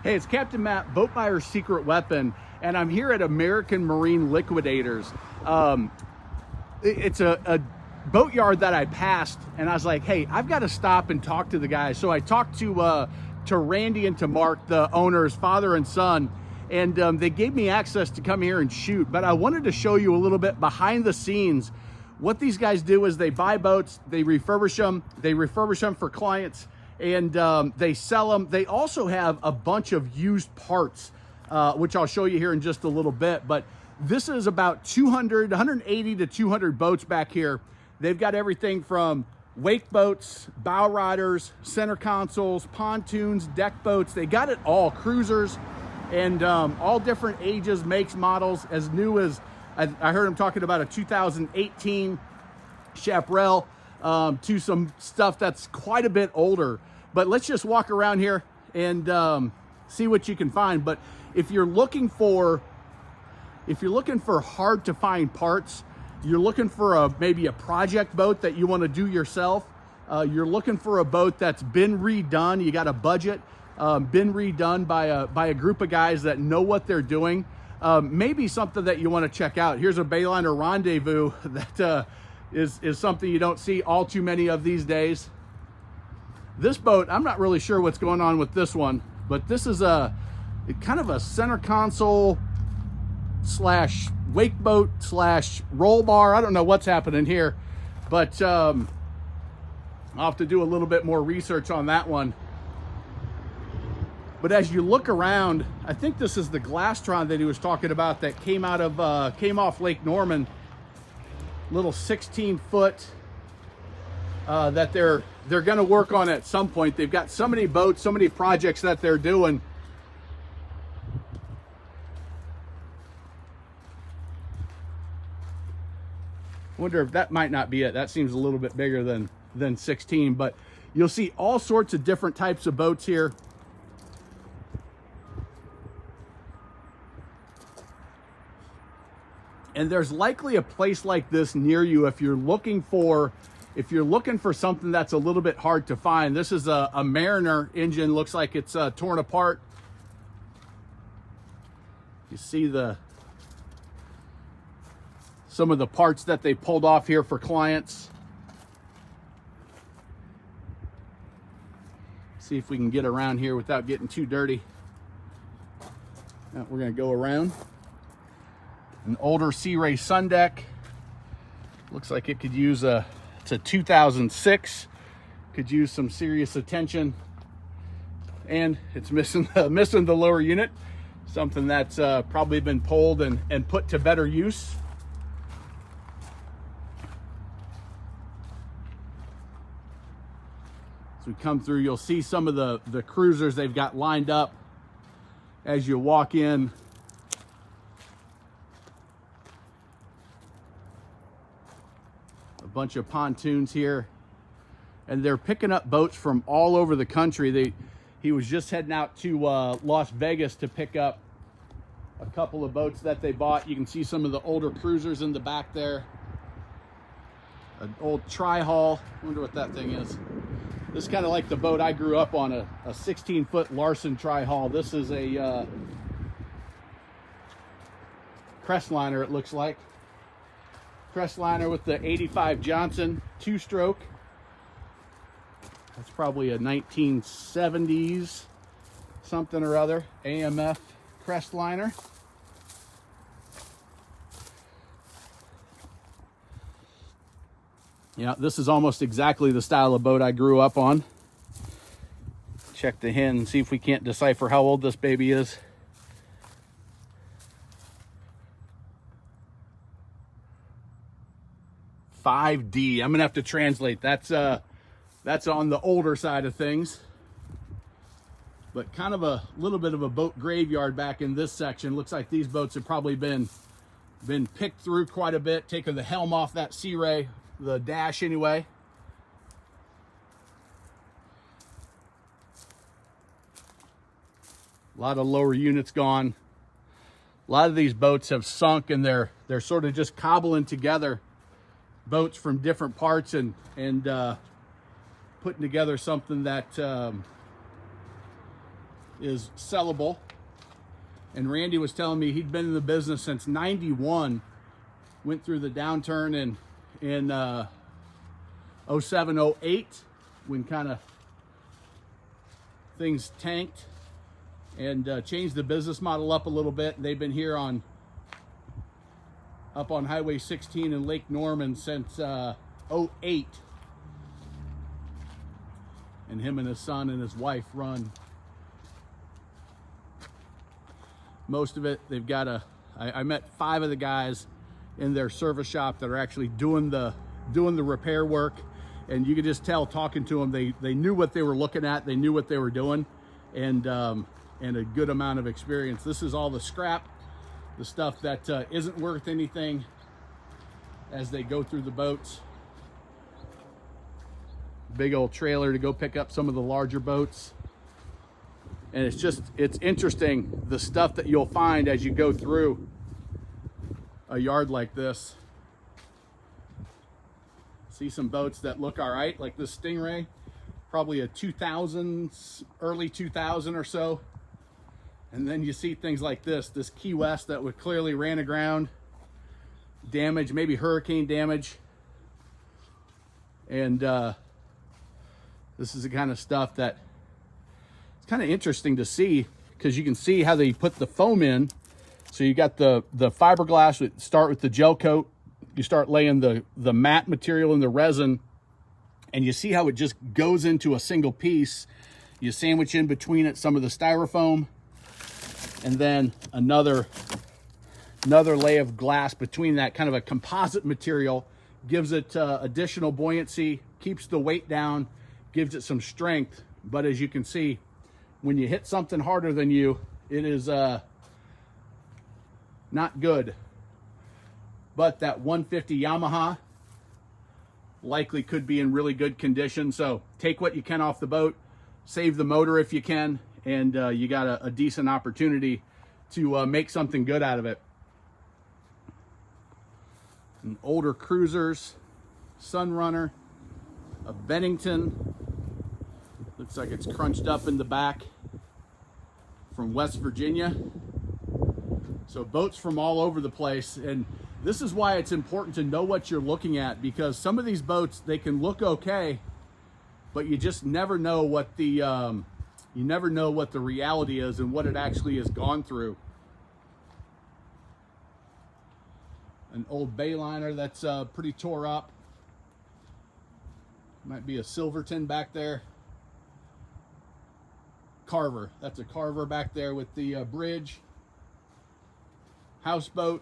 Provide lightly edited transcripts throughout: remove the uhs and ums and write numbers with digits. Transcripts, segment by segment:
Hey, it's Captain Matt, Boat Buyer's Secret Weapon, and I'm here at American Marine Liquidators. It's a boat yard that I passed, and I was like, hey, I've got to stop and talk to the guys. So I talked to Randy and to Mark, the owners, father and son, and they gave me access to come here and shoot. But I wanted to show you a little bit behind the scenes. What these guys do is they buy boats, they refurbish them for clients, and they sell them. They also have a bunch of used parts, which I'll show you here in just a little bit. But this is about 180 to 200 boats back here. They've got everything from wake boats, bow riders, center consoles, pontoons, deck boats. They got it all, cruisers, and all different ages, makes, models, as new as, I heard him talking about a 2018 Chaparral, to some stuff that's quite a bit older. But let's just walk around here and see what you can find. But if you're looking for hard to find parts, you're looking for maybe a project boat that you want to do yourself, you're looking for a boat that's been redone, you got a budget, been redone by a group of guys that know what they're doing, maybe something that you want to check out. Here's a Bayliner Rendezvous that is something you don't see all too many of these days. This boat, I'm not really sure what's going on with this one, but this is kind of a center console slash wake boat slash roll bar. I don't know what's happening here, but I'll have to do a little bit more research on that one. But as you look around, I think this is the Glastron that he was talking about that came off Lake Norman. Little 16-foot that they're going to work on at some point. They've got so many boats, so many projects that they're doing. Wonder if that might not be it. That seems a little bit bigger than 16, but you'll see all sorts of different types of boats here. And there's likely a place like this near you if you're looking for something that's a little bit hard to find. This is a Mariner engine. Looks like it's torn apart. You see some of the parts that they pulled off here for clients. See if we can get around here without getting too dirty. Now we're going to go around. An older Sea Ray Sun Deck. Looks like it could use it's a 2006. Could use some serious attention. And it's missing the lower unit. Something that's probably been pulled and put to better use. As we come through, you'll see some of the cruisers they've got lined up as you walk in. A bunch of pontoons here, and they're picking up boats from all over the country. He was just heading out to Las Vegas to pick up a couple of boats that they bought. You can see some of the older cruisers in the back there. An old tri-hull. Wonder what that thing is. This is kind of like the boat I grew up on, a 16-foot Larson tri-hull. This is a Crestliner, it looks like. Crestliner with the 85 Johnson 2-stroke. That's probably a 1970s something or other AMF Crestliner. Yeah, this is almost exactly the style of boat I grew up on. Check the hin and see if we can't decipher how old this baby is. $5D. I'm gonna have to translate. That's on the older side of things, but kind of a little bit of a boat graveyard back in this section. Looks like these boats have probably been picked through quite a bit, taking the helm off that Sea Ray, the dash anyway. A lot of lower units gone. A lot of these boats have sunk, and they're sort of just cobbling together boats from different parts and putting together something that is sellable. And Randy was telling me he'd been in the business since 91, went through the downturn in 07, 08, when kind of things tanked, and changed the business model up a little bit. They've been here up on Highway 16 in Lake Norman since 08. And him and his son and his wife run most of it. They've got I met 5 of the guys in their service shop that are actually doing the repair work, and you could just tell talking to them, they knew what they were looking at, they knew what they were doing, and a good amount of experience. This is all the scrap, the stuff that isn't worth anything as they go through the boats. Big old trailer to go pick up some of the larger boats. And it's interesting, the stuff that you'll find as you go through a yard like this. See some boats that look all right, like this Stingray, probably a 2000s, early 2000 or so. And then you see things like this Key West that would clearly ran aground, damage, maybe hurricane damage. And this is the kind of stuff that it's kind of interesting to see, because you can see how they put the foam in. So you got the fiberglass, start with the gel coat, you start laying the matte material in the resin, and you see how it just goes into a single piece. You sandwich in between it some of the styrofoam, and then another layer of glass between that, kind of a composite material, gives it additional buoyancy, keeps the weight down, gives it some strength. But as you can see, when you hit something harder than you, it is not good. But that 150 Yamaha likely could be in really good condition. So take what you can off the boat, save the motor if you can, and you got a decent opportunity to make something good out of it. And older cruisers, Sunrunner, a Bennington, looks like it's crunched up in the back, from West Virginia. So boats from all over the place. And this is why it's important to know what you're looking at, because some of these boats, they can look okay, but you just never know what the reality is and what it actually has gone through. An old Bayliner that's pretty tore up. Might be a Silverton back there. Carver, that's a Carver back there with the bridge. Houseboat.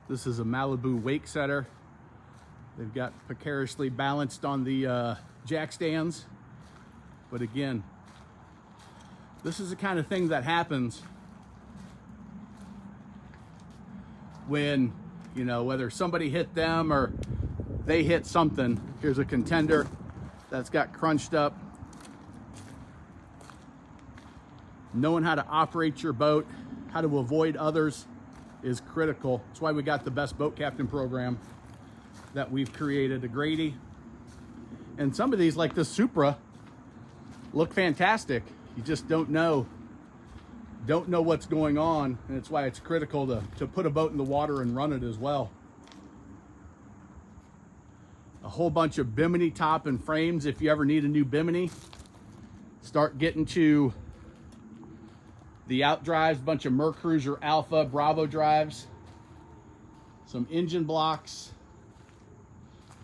This is a Malibu wake setter. They've got precariously balanced on the jack stands. But again, this is the kind of thing that happens when, you know, whether somebody hit them or they hit something. Here's a contender that's got crunched up. Knowing how to operate your boat, how to avoid others is critical. That's why we got the best boat captain program that we've created, a Grady. And some of these, like this Supra, look fantastic. You just don't know what's going on, and it's why it's critical to put a boat in the water and run it as well. A whole bunch of bimini top and frames if you ever need a new bimini. Start getting to the out drives, bunch of Mercruiser Alpha Bravo drives, some engine blocks.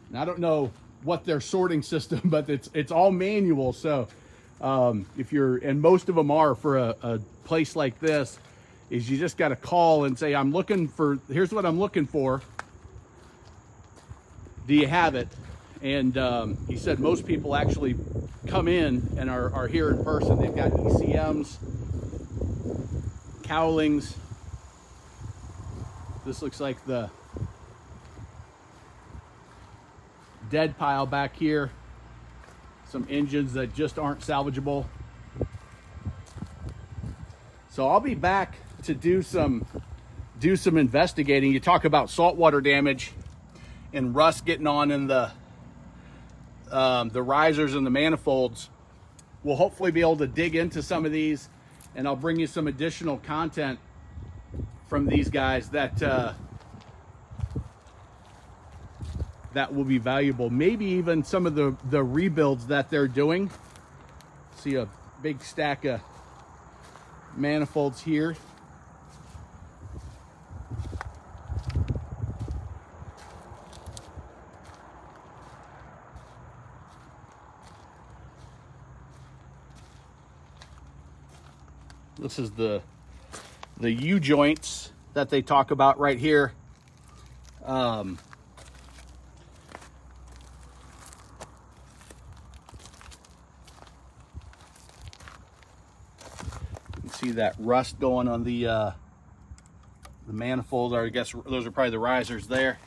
And I don't know what their sorting system, but it's all manual. So if you're, and most of them are for a place like this, is you just got to call and say, here's what I'm looking for. Do you have it? And he said most people actually come in and are here in person. They've got ECMs, cowlings. This looks like the dead pile back here. some engines that just aren't salvageable. So I'll be back to do some investigating. You talk about saltwater damage and rust getting on in the risers and the manifolds. We'll hopefully be able to dig into some of these, and I'll bring you some additional content from these guys that that will be valuable. Maybe even some of the rebuilds that they're doing. See a big stack of manifolds here. This is the U-joints that they talk about right here. You can see that rust going on the manifold, or I guess those are probably the risers there.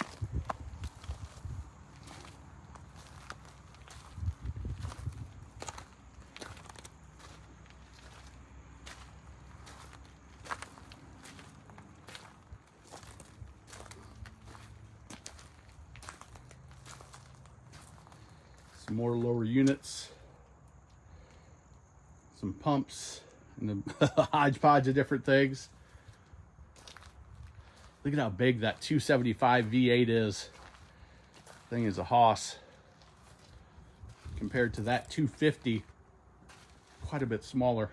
Some more lower units, some pumps, and a hodgepodge of different things. Look at how big that 275 V8 is. Thing is a hoss compared to that 250, quite a bit smaller.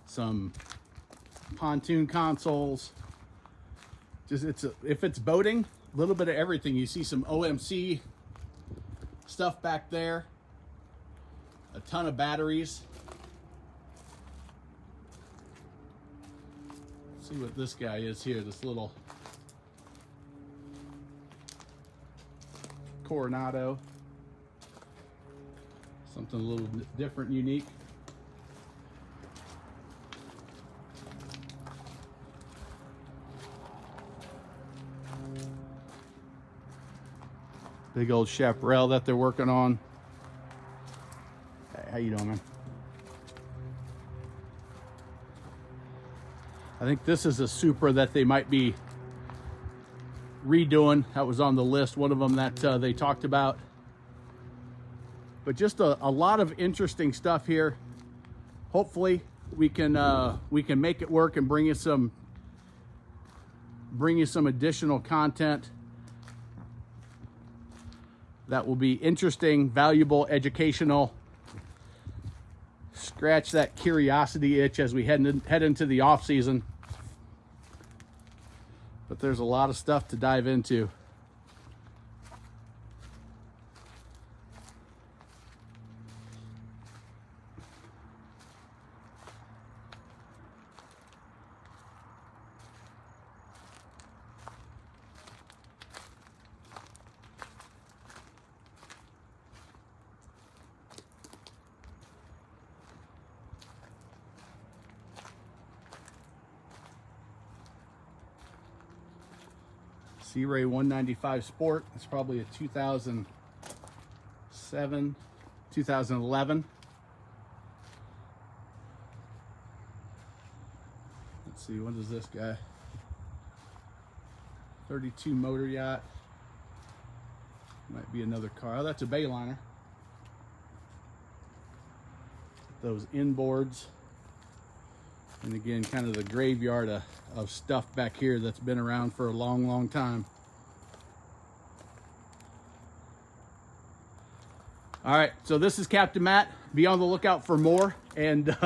Some pontoon consoles. Just if it's boating, a little bit of everything. You see some OMC stuff back there, a ton of batteries. Let's see what this guy is here, this little Coronado. Something a little different, unique. Big old chaparral that they're working on. Hey, how you doing, man? I think this is a Supra that they might be redoing. That was on the list, one of them that they talked about. But just a lot of interesting stuff here. Hopefully we can make it work and bring you some additional content that will be interesting, valuable, educational. Scratch that curiosity itch as we head into the off season. But there's a lot of stuff to dive into. Sea Ray 195 Sport. It's probably a 2007, 2011. Let's see, what is this guy? 32 motor yacht. Might be another car. Oh, that's a Bayliner. Those inboards. And again, kind of the graveyard of stuff back here that's been around for a long, long time. All right, so this is Captain Matt. Be on the lookout for more, and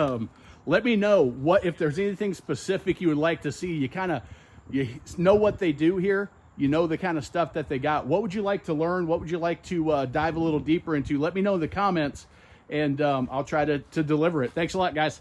let me know if there's anything specific you would like to see. You know what they do here. You know the kind of stuff that they got. What would you like to learn? What would you like to dive a little deeper into? Let me know in the comments, and I'll try to deliver it. Thanks a lot, guys.